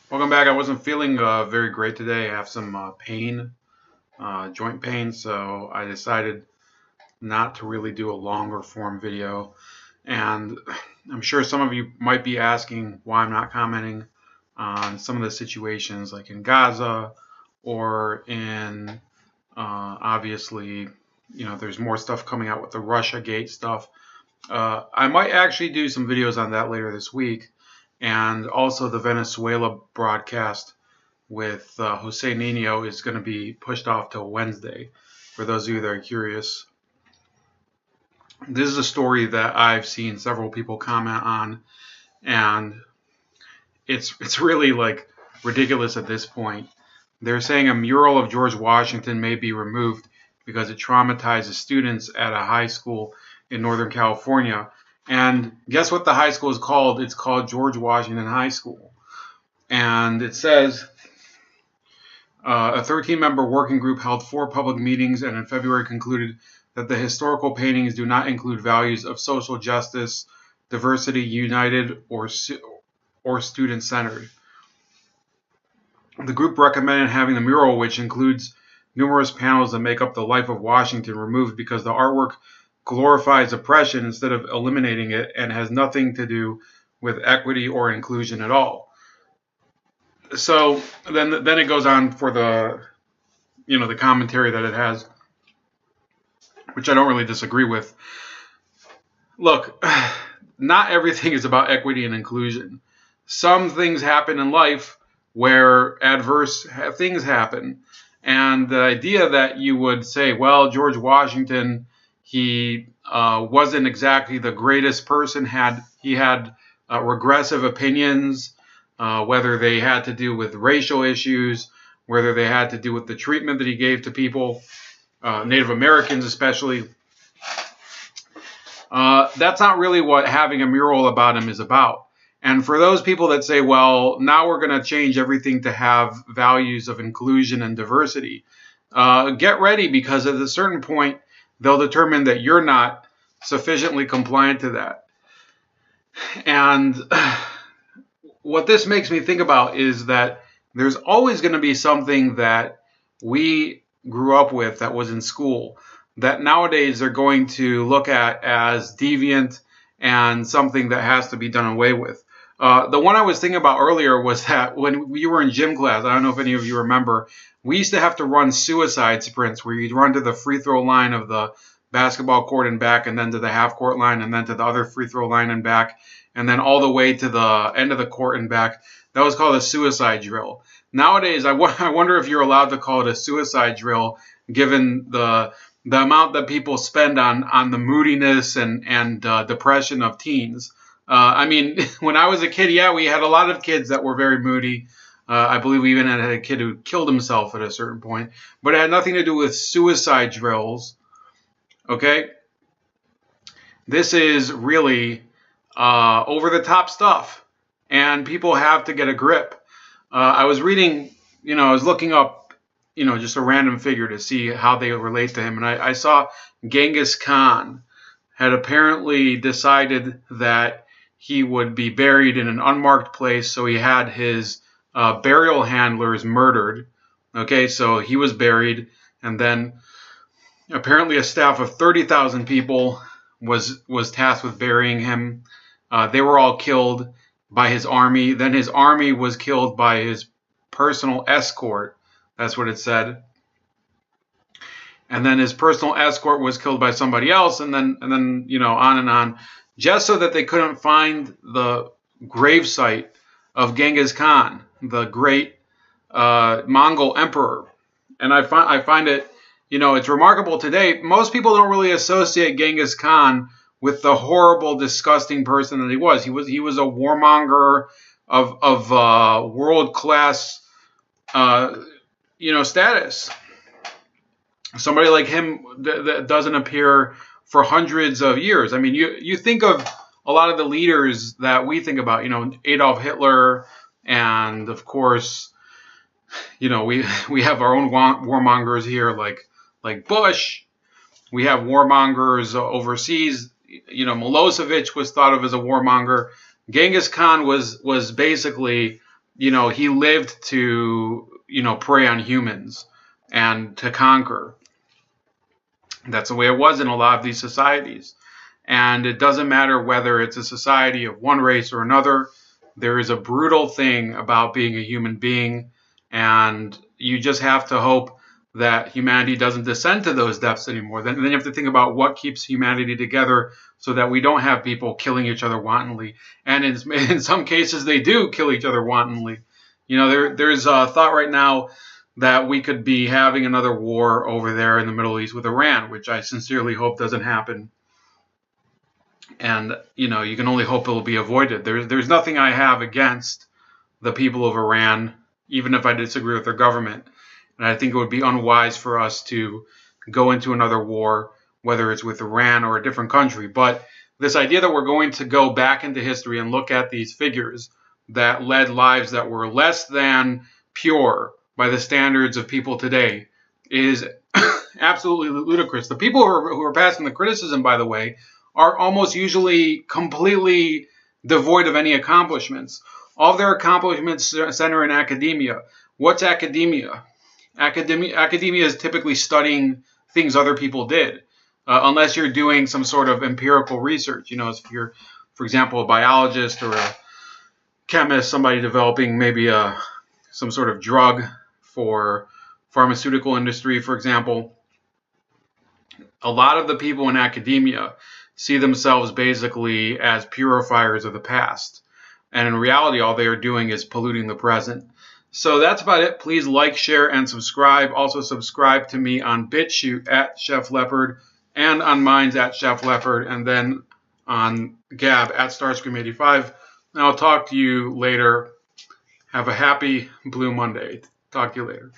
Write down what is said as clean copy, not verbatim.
Welcome back. I wasn't feeling very great today. I have some pain, joint pain, so I decided not to really do a longer form video. And I'm sure some of you might be asking why I'm not commenting on some of the situations like in Gaza or in obviously, there's more stuff coming out with the Russia Gate stuff. I might actually do some videos on that later this week, and also the Venezuela broadcast with Jose Nino is going to be pushed off till Wednesday. For those of you that are curious, this is a story that I've seen several people comment on, and it's really like ridiculous at this point. They're saying a mural of George Washington may be removed because it traumatizes students at a high school in Northern California. And guess what the high school is called? It's called George Washington High School. And it says a 13-member working group held 4 public meetings and in February concluded that the historical paintings do not include values of social justice, diversity, united, or student-centered. The group recommended having the mural, which includes numerous panels that make up the life of Washington, removed because the artwork glorifies oppression instead of eliminating it and has nothing to do with equity or inclusion at all. So then it goes on for the the commentary that it has, which I don't really disagree with. Look, not everything is about equity and inclusion. Some things happen in life where adverse things happen. And the idea that you would say, well, George Washington, he wasn't exactly the greatest person. He had regressive opinions, whether they had to do with racial issues, whether they had to do with the treatment that he gave to people, Native Americans especially. That's not really what having a mural about him is about. And for those people that say, well, now we're going to change everything to have values of inclusion and diversity, get ready, because at a certain point, they'll determine that you're not sufficiently compliant to that. And what this makes me think about is that there's always going to be something that we grew up with that was in school that nowadays they're going to look at as deviant and something that has to be done away with. The one I was thinking about earlier was that when we were in gym class, I don't know if any of you remember, we used to have to run suicide sprints where you'd run to the free throw line of the basketball court and back, and then to the half court line, and then to the other free throw line and back, and then all the way to the end of the court and back. That was called a suicide drill. Nowadays, I wonder if you're allowed to call it a suicide drill, given the amount that people spend on the moodiness and depression of teens. I mean, when I was a kid, yeah, we had a lot of kids that were very moody. I believe we even had a kid who killed himself at a certain point. But it had nothing to do with suicide drills. Okay? This is really over-the-top stuff. And people have to get a grip. I was reading, I was looking up, just a random figure to see how they relate to him. And I saw Genghis Khan had apparently decided that he would be buried in an unmarked place, so he had his burial handlers murdered. Okay, so he was buried, and then apparently a staff of 30,000 people was tasked with burying him. They were all killed by his army. Then his army was killed by his personal escort. That's what it said. And then his personal escort was killed by somebody else, and then on and on, just so that they couldn't find the gravesite of Genghis Khan, the great Mongol emperor. And I find it, it's remarkable today. Most people don't really associate Genghis Khan with the horrible, disgusting person that he was. He was a warmonger of world class, status. Somebody like him that doesn't appear for hundreds of years. I mean, you think of a lot of the leaders that we think about, Adolf Hitler, and of course, we have our own warmongers here, like Bush. We have warmongers overseas. Milosevic was thought of as a warmonger. Genghis Khan was basically he lived to, prey on humans and to conquer. That's the way it was in a lot of these societies. And it doesn't matter whether it's a society of one race or another. There is a brutal thing about being a human being, and you just have to hope that humanity doesn't descend to those depths anymore. Then you have to think about what keeps humanity together so that we don't have people killing each other wantonly. And in some cases, they do kill each other wantonly. There's a thought right now that we could be having another war over there in the Middle East with Iran, which I sincerely hope doesn't happen. And, you can only hope it will be avoided. There's nothing I have against the people of Iran, even if I disagree with their government. And I think it would be unwise for us to go into another war, whether it's with Iran or a different country. But this idea that we're going to go back into history and look at these figures that led lives that were less than pure by the standards of people today is absolutely ludicrous. The people who are passing the criticism, by the way, are almost usually completely devoid of any accomplishments. All of their accomplishments center in academia. What's academia? Academia is typically studying things other people did, unless you're doing some sort of empirical research. If you're, for example, a biologist or a chemist, somebody developing maybe some sort of drug for pharmaceutical industry, for example. A lot of the people in academia see themselves basically as purifiers of the past. And in reality, all they are doing is polluting the present. So that's about it. Please like, share, and subscribe. Also subscribe to me on BitChute at Chef Leopard and on Minds at Chef Leopard, and then on Gab at Starscream85. And I'll talk to you later. Have a happy Blue Monday. Talk to you later.